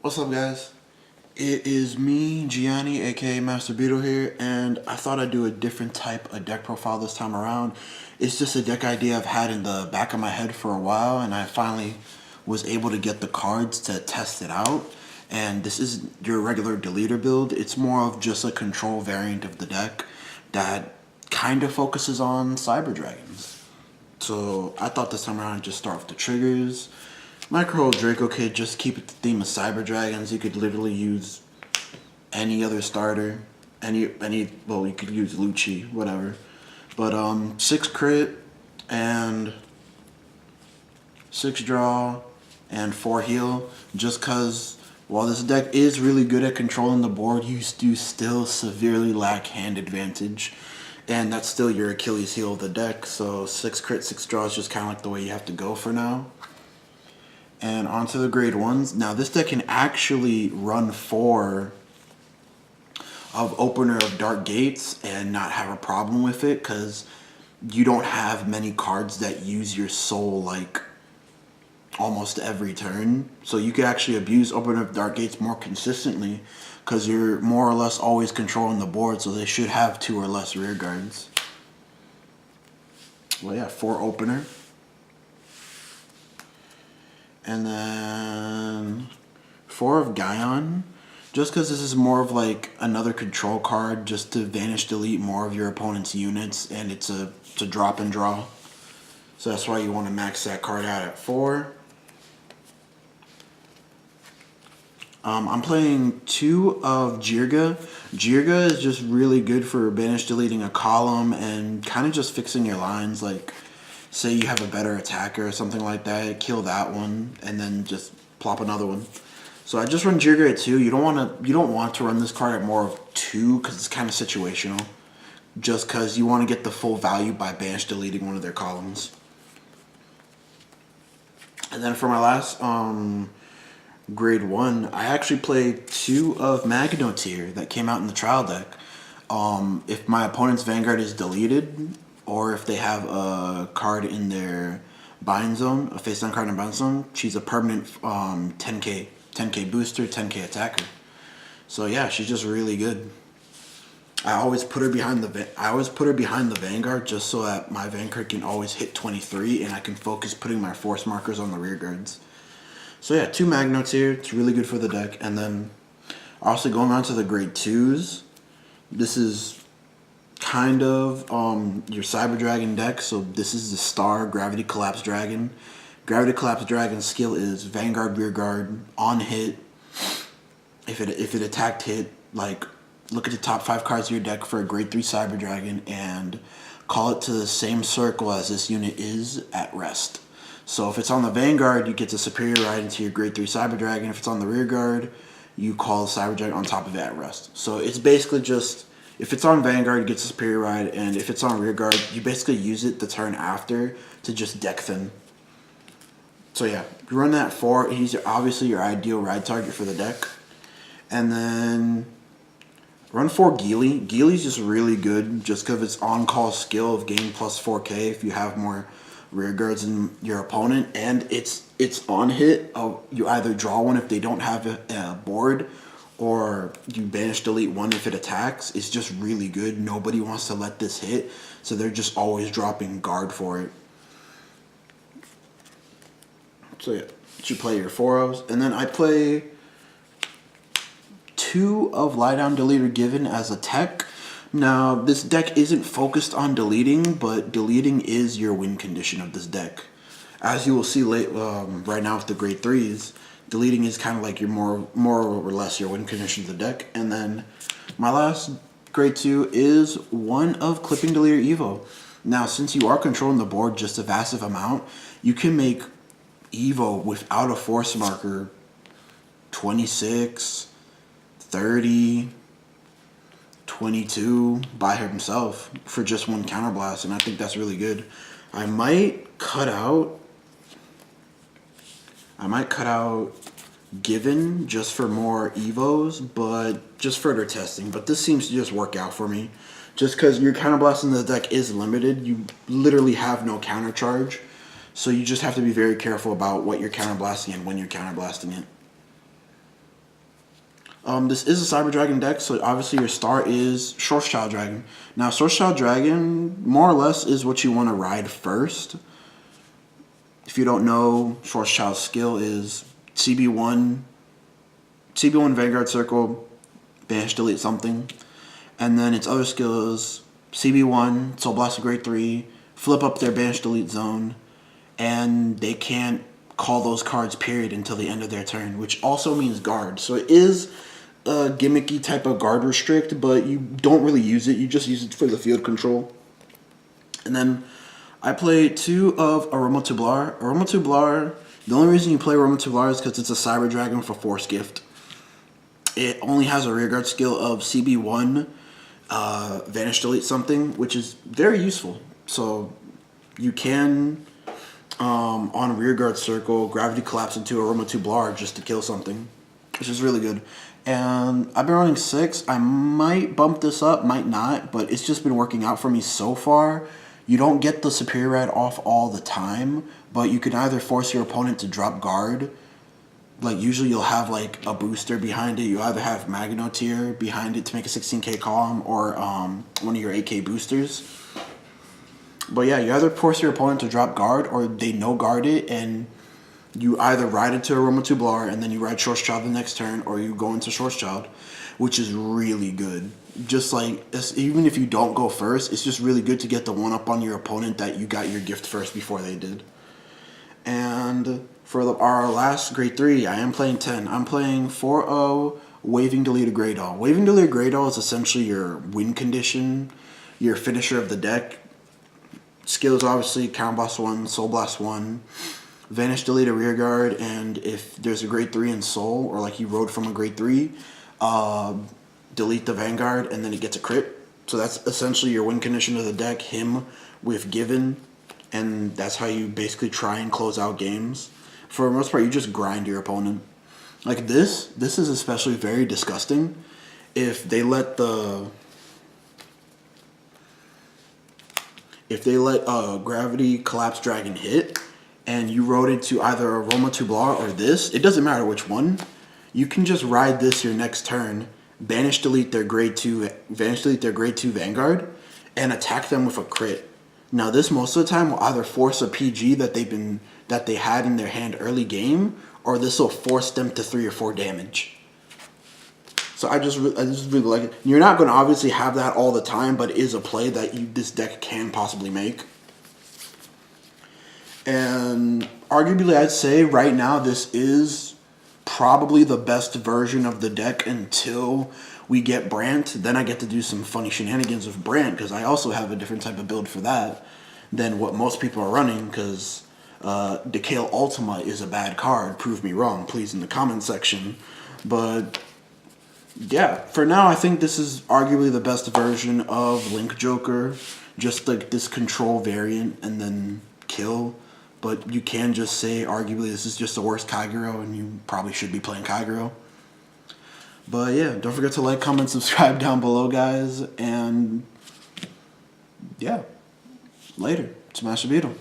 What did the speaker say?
What's up, guys? It is me, Gianni, aka Master Beetle here, and I thought I'd do a different type of deck profile this time around. It's just a deck idea I've had in the back of my head for a while, and I finally was able to get the cards to test it out. And this isn't your regular deleter build, it's more of just a control variant of the deck that kind of focuses on Cyber Dragons. So I thought this time around I'd just start with the triggers. Micro Draco Kid, just keep it the theme of Cyber Dragons. You could literally use any other starter. Well, you could use Lucci, whatever. But 6 crit and 6 draw and 4 heal. Just cause while this deck is really good at controlling the board, you do still severely lack hand advantage. And that's still your Achilles heel of the deck. So 6 crit, 6 draw is just kind of like the way you have to go for now. And onto the grade 1s. Now this deck can actually run 4 of Opener of Dark Gates and not have a problem with it, because you don't have many cards that use your soul like almost every turn. So you could actually abuse Opener of Dark Gates more consistently because you're more or less always controlling the board, so they should have 2 or less rear guards. Well, yeah, 4 Opener. And then 4 of Guion, just because this is more of like another control card, just to vanish delete more of your opponent's units, and it's a drop and draw. So that's why you want to max that card out at 4. I'm playing 2 of Jirga. Jirga is just really good for banish deleting a column and kind of just fixing your lines, like say you have a better attacker or something like that, kill that one, and then just plop another one. So I just run Jirga at 2. You don't want to run this card at more of 2 because it's kind of situational. Just because you want to get the full value by banish deleting one of their columns. And then for my last grade 1, I actually played 2 of Magnotier that came out in the trial deck. If my opponent's Vanguard is deleted, or if they have a card in their bind zone, a face-down card in bind zone, she's a permanent 10k booster, 10k attacker. So yeah, she's just really good. I always put her behind the Vanguard just so that my Vanguard can always hit 23 and I can focus putting my force markers on the rear guards. So yeah, 2 Magnotes here. It's really good for the deck. And then also going on to the grade 2s. This is kind of your Cyber Dragon deck. So this is the Star Gravity Collapse Dragon. Gravity Collapse Dragon's skill is Vanguard rear guard on hit. If it attacked hit, like look at the top 5 cards of your deck for a grade 3 Cyber Dragon and call it to the same circle as this unit is at rest. So if it's on the Vanguard, you get to Superior Ride into your grade 3 Cyber Dragon. If it's on the rear guard, you call the Cyber Dragon on top of it at rest. So it's basically just, if it's on Vanguard, you get to Superior Ride, and if it's on rear guard, you basically use it the turn after to just deck thin. So yeah, you run that 4. He's obviously your ideal ride target for the deck. And then run 4 Geely. Geely's just really good just because of its on-call skill of gain plus 4k if you have more rear guards than your opponent. And it's on hit. You either draw one if they don't have a board, or you banish delete one if it attacks. It's just really good. Nobody wants to let this hit, so they're just always dropping guard for it. So yeah, you play your 4 ofs. And then I play 2 of Lie Down Deleter Given as a tech. Now, this deck isn't focused on deleting, but deleting is your win condition of this deck. As you will see right now with the grade 3s, deleting is kind of like your more or less your win condition of the deck. And then my last grade 2 is 1 of Clipping Deleter Evo. Now, since you are controlling the board just a vast amount, you can make Evo without a force marker 26, 30, 22 by himself for just 1 counterblast, and I think that's really good. I might cut out Given just for more Evos, but just further testing. But this seems to just work out for me. Just because your counterblast in the deck is limited, you literally have no counter charge. So you just have to be very careful about what you're counterblasting and when you're counterblasting it. This is a Cyber Dragon deck, so obviously your star is Schwarzschild Dragon. Now, Schwarzschild Dragon, more or less, is what you want to ride first. If you don't know, Schwarzschild's skill is CB1 Vanguard Circle, banish, delete something. And then its other skill is CB1, Soul Blast Grade 3, flip up their banish, delete zone, and they can't call those cards, period, until the end of their turn, which also means guard. So it is a gimmicky type of guard restrict, but you don't really use it. You just use it for the field control. And then I play 2 of Aroma Tublar. Aroma Tublar, the only reason you play Aroma Tublar is because it's a Cyber Dragon for Force Gift. It only has a rearguard skill of CB1, Vanish Delete something, which is very useful. So you can, on a rearguard circle, Gravity Collapse into Aroma Tublar just to kill something, which is really good. And I've been running 6. I might bump this up, might not, but it's just been working out for me so far. You don't get the Superior Red off all the time, but you can either force your opponent to drop guard. Like, usually you'll have, like, a booster behind it. You either have Magnotier behind it to make a 16k column or one of your 8k boosters. But yeah, you either force your opponent to drop guard or they no-guard it, and you either ride it to Aroma Tublar and then you ride Schwarzschild the next turn, or you go into Schwarzschild, which is really good. Just like, even if you don't go first, it's just really good to get the one-up on your opponent that you got your gift first before they did. And for our last grade 3, I am playing 10. I'm playing 4-0 Waving Deleted Greydol. Waving Deleted Greydol is essentially your win condition, your finisher of the deck. Skills obviously Counter Blast 1, Soul Blast 1, Vanish, Delete a Rearguard, and if there's a grade 3 in Soul, or like you rode from a grade 3, delete the Vanguard and then it gets a crit. So that's essentially your win condition of the deck, him with Given, and that's how you basically try and close out games. For the most part, you just grind your opponent. Like this is especially very disgusting if they let Gravity Collapse Dragon hit and you rode it to either Aroma Tublar or this, it doesn't matter which one. You can just ride this your next turn, banish delete their grade 2 Vanguard, and attack them with a crit. Now this most of the time will either force a PG that they had in their hand early game, or this will force them to 3 or 4 damage. So I just really like it. You're not going to obviously have that all the time, but it is a play that this deck can possibly make. And arguably, I'd say right now this is probably the best version of the deck until we get Brant. Then I get to do some funny shenanigans with Brant, because I also have a different type of build for that than what most people are running, because Decale Ultima is a bad card. Prove me wrong, please, in the comment section. But yeah, for now, I think this is arguably the best version of Link Joker. Just like this control variant and then kill. But you can just say, arguably, this is just the worst Kaiguro, and you probably should be playing Kaiguro. But yeah, don't forget to like, comment, subscribe down below, guys. And yeah, later. Smash the Beetle.